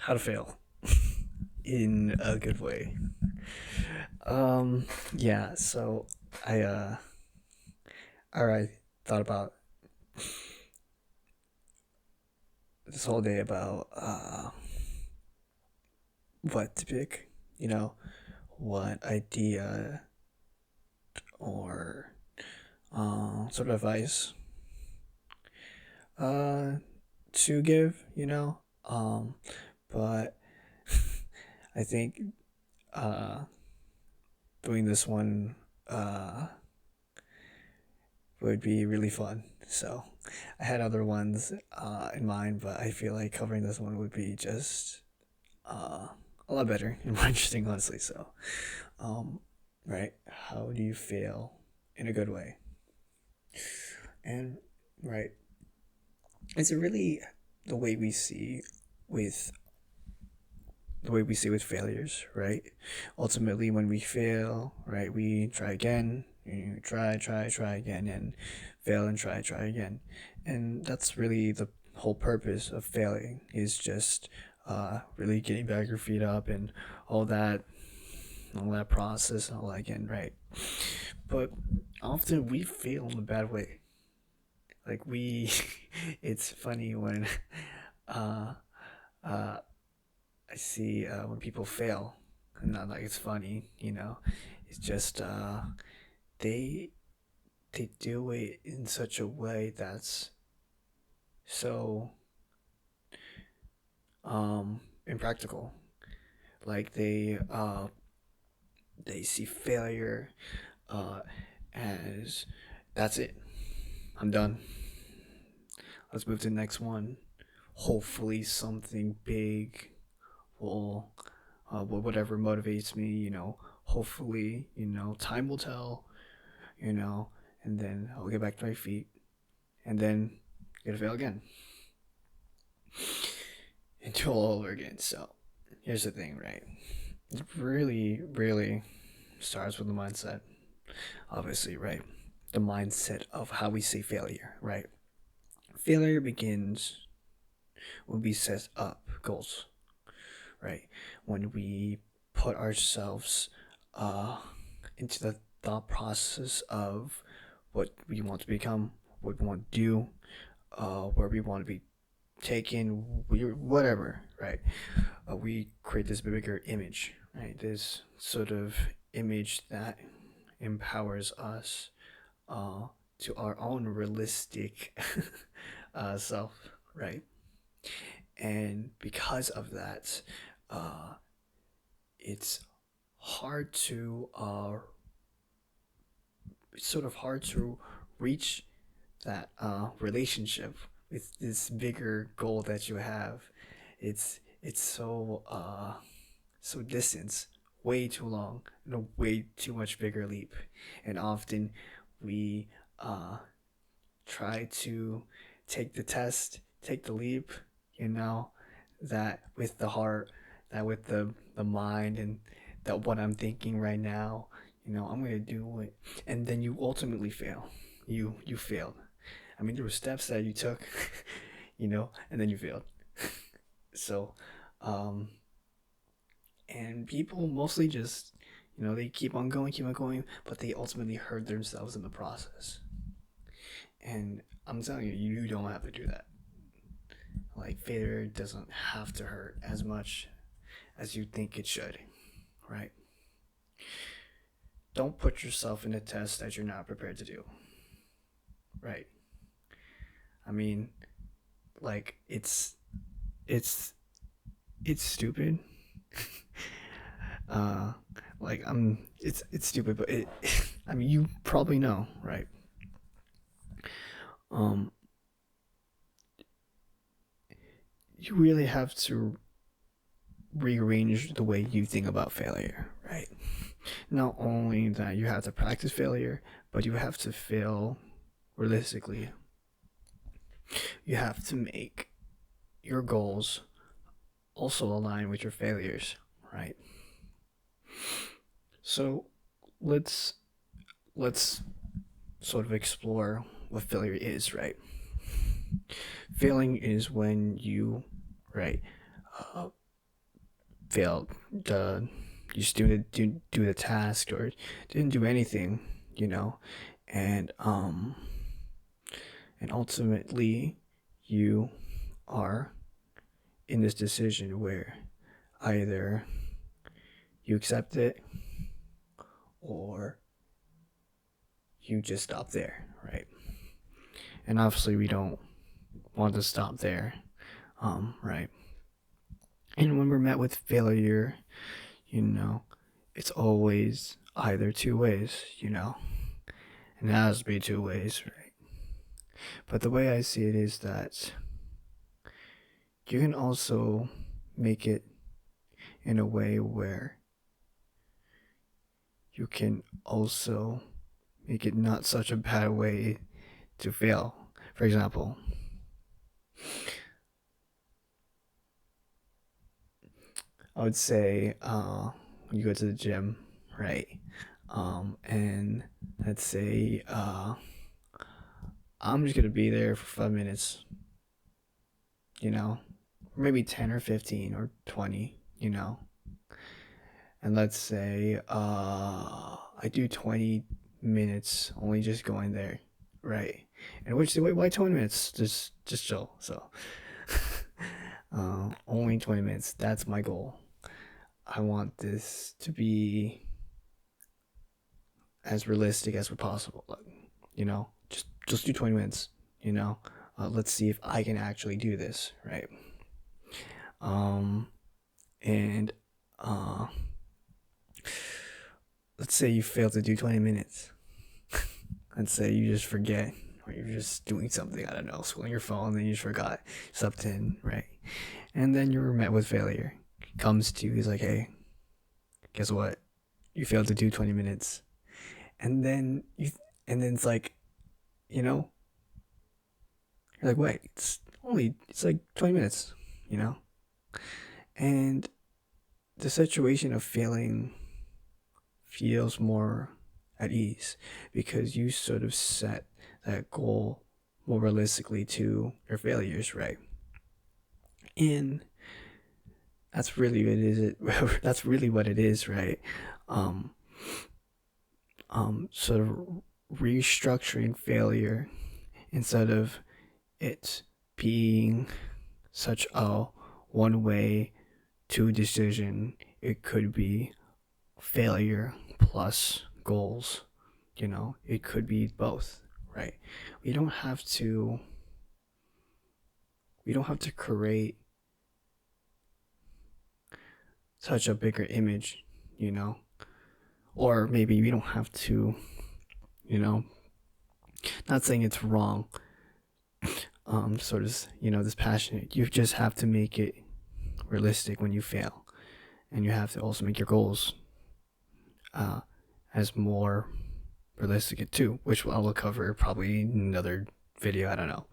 how to fail in a good way. Yeah, so I thought about this whole day about what to pick, you know, what idea or sort of advice uh to give, but I think uh doing this one uh would be really fun. So I had other ones in mind, but I feel like covering this one would be just a lot better and more interesting, honestly. So, um, right, how do you fail in a good way? And right, is it really the way we see with the way we see with failures, right? Ultimately, when we fail, right, we try again, you try again, and fail and try again, and that's really the whole purpose of failing is just really getting back your feet up and all that, all that process, all that again, right? But often we fail in a bad way. Like we, it's funny when uh, uh, I see when people fail. Not like it's funny, It's just they they do it in such a way that's so impractical. Like they see failure uh, as that's it. I'm done. Let's move to the next one. Hopefully something big will whatever motivates me. Hopefully time will tell. you know, and then I'll get back to my feet, and then get to fail again, and do it all over again. So, here's the thing, right? It really, really starts with the mindset, obviously, right? The mindset of how we see failure, right? Failure begins when we set up goals, right? When we put ourselves uh, into the thought process of what we want to become, what we want to do, where we want to be taken, whatever, right? We create this bigger image, right? This sort of image that empowers us uh, to our own realistic self, right? And because of that, uh, it's hard to it's sort of hard to reach that relationship with this bigger goal that you have. It's so distant, way too long, and a way too much bigger leap. And often we uh, try to take the test, take the leap, you know, that with the heart, that with the mind, and that what I'm thinking right now, I'm gonna do it, and then you ultimately fail. You failed. I mean, there were steps that you took, and then you failed. So, um, and people mostly just, they keep on going, but they ultimately hurt themselves in the process. And I'm telling you, you don't have to do that. Like, failure doesn't have to hurt as much as you think it should, right? Don't put yourself in a test that you're not prepared to do, right? I mean, like, it's it's stupid. uh, like it's stupid, but I mean, you probably know, right? Um, you really have to rearrange the way you think about failure, right? Not only that you have to practice failure, but you have to fail realistically. You have to make your goals also align with your failures, right? So let's let's sort of explore what failure is, right? Failing is when you, right, failed the you just didn't do the task or didn't do anything, you know, and ultimately you are in this decision where either you accept it or you just stop there, right? And obviously we don't want to stop there, right? And when we're met with failure, you know, it's always either two ways, you know, and it has to be two ways, right? But the way I see it is that you can also make it in a way where you can also make it not such a bad way to fail. For example, I would say when you go to the gym, right? And let's say I'm just gonna be there for 5 minutes, you know, maybe 10 or 15 or 20, you know. And let's say I do 20 minutes only just going there, right? And which why 20 minutes? Just chill. So only 20 minutes. That's my goal. I want this to be as realistic as possible. You know, just do 20 minutes. You know, let's see if I can actually do this, right? And let's say you fail to do 20 minutes. Let's say you just forget, or you're just doing something, I don't know, scrolling your phone, and you just forgot something, right? And then you're met with failure. Comes to you, he's like, hey, guess what? You failed to do 20 minutes. And then it's like, you know, you're like, wait, it's like 20 minutes, you know? And the situation of failing feels more at ease because you sort of set that goal more realistically to your failures, right? And that's really what it is. That's really what it is, right? Um, sort of restructuring failure instead of it being such a one way to decision. It could be failure plus goals. You know, it could be both, right? We don't have to create such a bigger image, you know, or maybe we don't have to, you know, not saying it's wrong, sort of, you know, this passionate. You just have to make it realistic when you fail, and you have to also make your goals as more realistic too, which I will cover probably in another video. I don't know,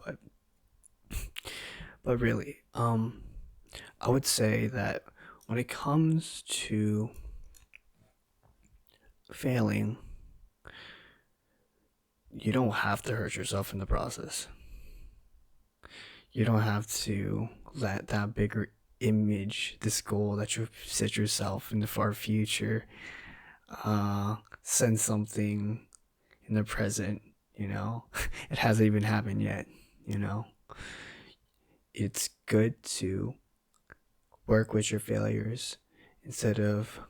but really, I would say that when it comes to failing, you don't have to hurt yourself in the process. You don't have to let that bigger image, this goal that you've set yourself in the far future, send something in the present, you know? It hasn't even happened yet, you know? It's good to work with your failures instead of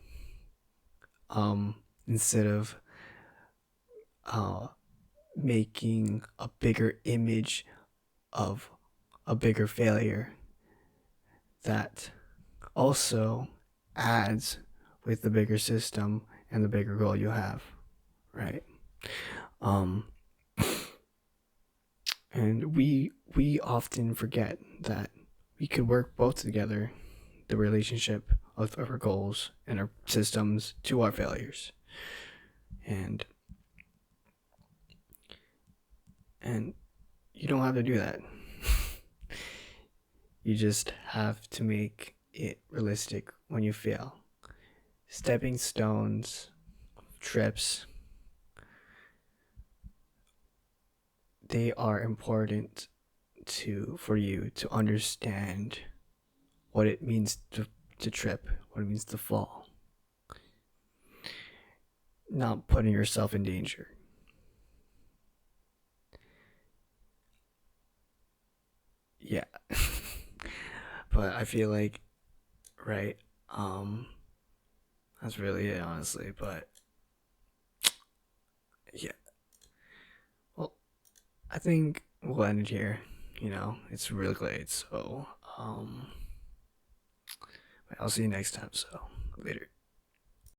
um instead of making a bigger image of a bigger failure that also adds with the bigger system and the bigger goal you have, right? um and we often forget that we could work both together, the relationship of our goals and our systems to our failures, and you don't have to do that. You just have to make it realistic when you fail. Stepping stones, trips, they are important for you to understand what it means to trip, what it means to fall, not putting yourself in danger. Yeah. But I feel like, right, um, that's really it, honestly. But yeah, well, I think we'll end it here. It's really late, so I'll see you next time. So later.